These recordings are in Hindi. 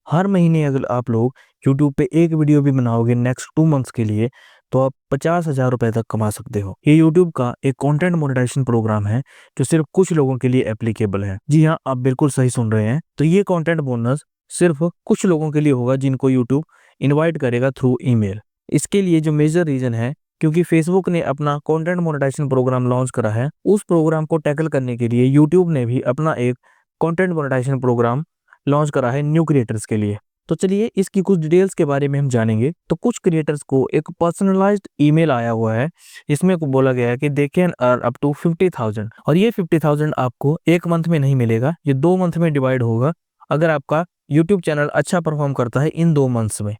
हर महीने अगर आप लोग यूट्यूब पे एक वीडियो भी बनाओगे नेक्स्ट 2 मंथ्स के लिए, तो आप 50,000 रुपए तक कमा सकते हो। ये यूट्यूब का एक कंटेंट मोनेटाइजेशन प्रोग्राम है जो सिर्फ कुछ लोगों के लिए एप्लीकेबल है। जी हाँ, आप बिल्कुल सही सुन रहे हैं। तो ये कंटेंट बोनस सिर्फ कुछ लोगों के लिए होगा जिनको यूट्यूब इनवाइट करेगा थ्रू ईमेल। इसके लिए जो मेजर रीजन है, क्योंकि फेसबुक ने अपना कंटेंट मोनेटाइजेशन प्रोग्राम लॉन्च करा है, उस प्रोग्राम को टैकल करने के लिए यूट्यूब ने भी अपना एक कंटेंट मोनेटाइजेशन प्रोग्राम लॉन्च करा है न्यू क्रिएटर्स के लिए। तो चलिए इसकी कुछ डिटेल्स के बारे में हम जानेंगे। तो कुछ क्रिएटर्स को एक पर्सनलाइज्ड ईमेल आया हुआ है, इसमें को बोला गया है कि they can earn up to 50,000, और ये 50,000 आपको एक मंथ में नहीं मिलेगा, ये 2 मंथ में डिवाइड होगा। अगर आपका यूट्यूब चैनल अच्छा परफॉर्म करता है इन 2 मंथ्स में,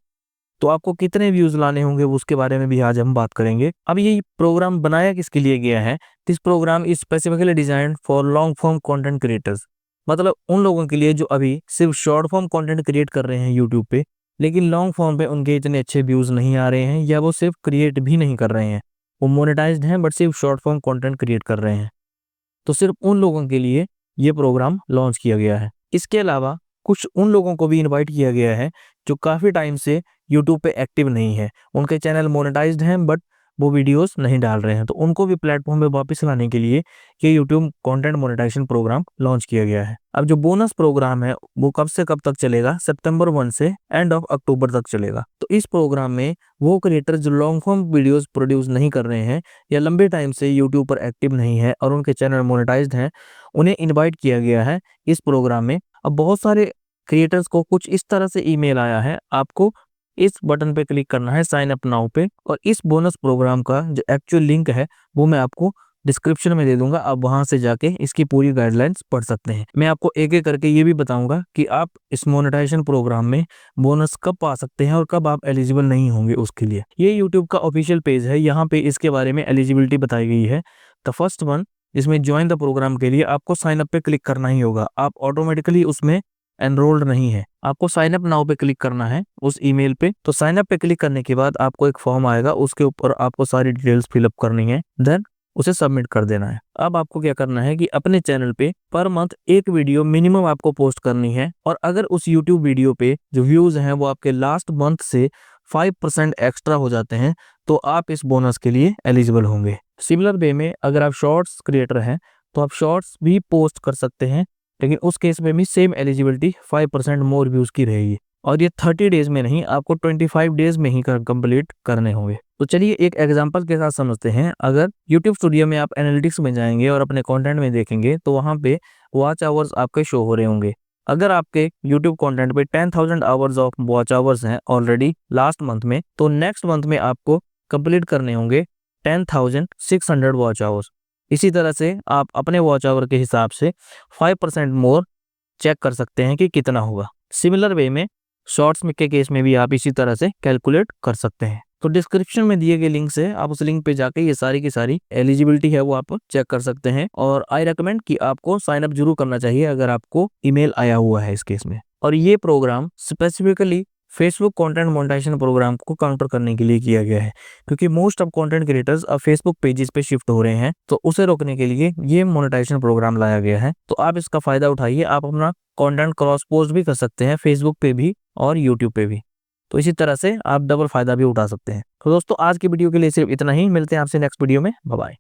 तो आपको कितने व्यूज लाने होंगे वो उसके बारे में भी आज हम बात करेंगे। अब ये प्रोग्राम बनाया किसके लिए गया है? This programme is specifically designed for long form content creators, मतलब उन लोगों के लिए जो अभी सिर्फ शॉर्ट फॉर्म कंटेंट क्रिएट कर रहे हैं यूट्यूब पे, लेकिन लॉन्ग फॉर्म पे उनके इतने अच्छे व्यूज नहीं आ रहे हैं, या वो सिर्फ क्रिएट भी नहीं कर रहे हैं, वो मोनेटाइज्ड हैं बट सिर्फ शॉर्ट फॉर्म कंटेंट क्रिएट कर रहे हैं। तो सिर्फ उन लोगों के लिए ये प्रोग्राम लॉन्च किया गया है। इसके अलावा कुछ उन लोगों को भी इनवाइट किया गया है जो काफ़ी टाइम से यूट्यूब पे एक्टिव नहीं है, उनके चैनल मोनेटाइज्ड हैं बट वो वीडियोस नहीं डाल रहे हैं, तो उनको भी प्लेटफॉर्म पे वापस लाने के लिए ये YouTube content monetisation programme launch किया गया है। अब जो बोनस प्रोग्राम है वो कब से कब तक चलेगा? सितंबर 1 से एंड ऑफ अक्टूबर तक चलेगा। तो इस प्रोग्राम में वो क्रिएटर जो लॉन्ग फॉर्म वीडियोस प्रोड्यूस नहीं कर रहे हैं या लंबे टाइम से यूट्यूब पर एक्टिव नहीं है और उनके चैनल मोनेटाइज्ड हैं, उन्हें इनवाइट किया गया है इस प्रोग्राम में। अब बहुत सारे क्रिएटर्स को कुछ इस तरह से ईमेल आया है, आपको इस बटन पे क्लिक करना है साइन अप नाउ पे, और इस बोनस प्रोग्राम का जो एक्चुअल लिंक है वो मैं आपको डिस्क्रिप्शन में दे दूंगा, आप वहां से जाके इसकी पूरी गाइडलाइंस पढ़ सकते हैं। मैं आपको एक एक करके ये भी बताऊंगा कि आप इस मोनेटाइजेशन प्रोग्राम में बोनस कब पा सकते हैं और कब आप एलिजिबल नहीं होंगे उसके लिए। ये यूट्यूब का ऑफिशियल पेज है, यहाँ पे इसके बारे में एलिजिबिलिटी बताई गई है। द फर्स्ट वन, इसमें ज्वाइन द प्रोग्राम के लिए आपको साइन अप पे क्लिक करना ही होगा, आप ऑटोमेटिकली उसमें एनरोल्ड नहीं है, आपको साइन अप नाउ पे क्लिक करना है उस ईमेल पे। तो साइन अप पे क्लिक करने के बाद आपको एक फॉर्म आएगा, उसके ऊपर आपको सारी डिटेल्स फिलअप करनी है, देन उसे सबमिट कर देना है। अब आपको क्या करना है कि अपने चैनल पे पर मंथ एक वीडियो मिनिमम आपको पोस्ट करनी है, और अगर उस यूट्यूब वीडियो पे जो व्यूज हैं वो आपके लास्ट मंथ से 5% एक्स्ट्रा हो जाते हैं, तो आप इस बोनस के लिए एलिजिबल होंगे। सिमिलर वे में अगर आप शॉर्ट्स क्रिएटर हैं तो आप शॉर्ट्स भी पोस्ट कर सकते हैं, लेकिन उस केस में भी सेम एलिजिबिलिटी 5% मोर व्यूज की रहेगी, और ये 30 डेज में नहीं, आपको 25 डेज में ही कंप्लीट करने होंगे। तो चलिए एक एग्जांपल के साथ समझते हैं। अगर YouTube स्टूडियो में आप एनालिटिक्स में जाएंगे और अपने कंटेंट में देखेंगे तो वहां पे वॉच आवर्स आपके शो हो रहे होंगे। अगर आपके YouTube कंटेंट पे 10,000 आवर्स ऑफ वॉच आवर्स हैं ऑलरेडी लास्ट मंथ में, तो नेक्स्ट मंथ में आपको कंप्लीट करने होंगे 10,600 वॉच आवर्स। इसी तरह से आप अपने वॉच आवर के हिसाब से 5% मोर चेक कर सकते हैं कि कितना होगा। सिमिलर वे में शॉर्ट्स में के केस में भी आप इसी तरह से कैलकुलेट कर सकते हैं। तो डिस्क्रिप्शन में दिए गए लिंक से आप उस लिंक पे जाके ये सारी की सारी एलिजिबिलिटी है वो आप चेक कर सकते हैं, और आई रेकमेंड कि आपको साइन अप जरूर करना चाहिए अगर आपको ईमेल आया हुआ है इस केस में। और ये programme specifically Facebook content monetisation programme को काउंटर करने के लिए किया गया है, क्योंकि मोस्ट ऑफ कंटेंट क्रिएटर्स अब फेसबुक पेजेस पे शिफ्ट हो रहे हैं, तो उसे रोकने के लिए ये मोनेटाइजेशन प्रोग्राम लाया गया है। तो आप इसका फायदा उठाइए, आप अपना कंटेंट क्रॉस पोस्ट भी कर सकते हैं फेसबुक पे भी और यूट्यूब पे भी, तो इसी तरह से आप डबल फायदा भी उठा सकते हैं। तो दोस्तों आज की वीडियो के लिए सिर्फ इतना ही, मिलते हैं आपसे नेक्स्ट वीडियो में, बाय बाय।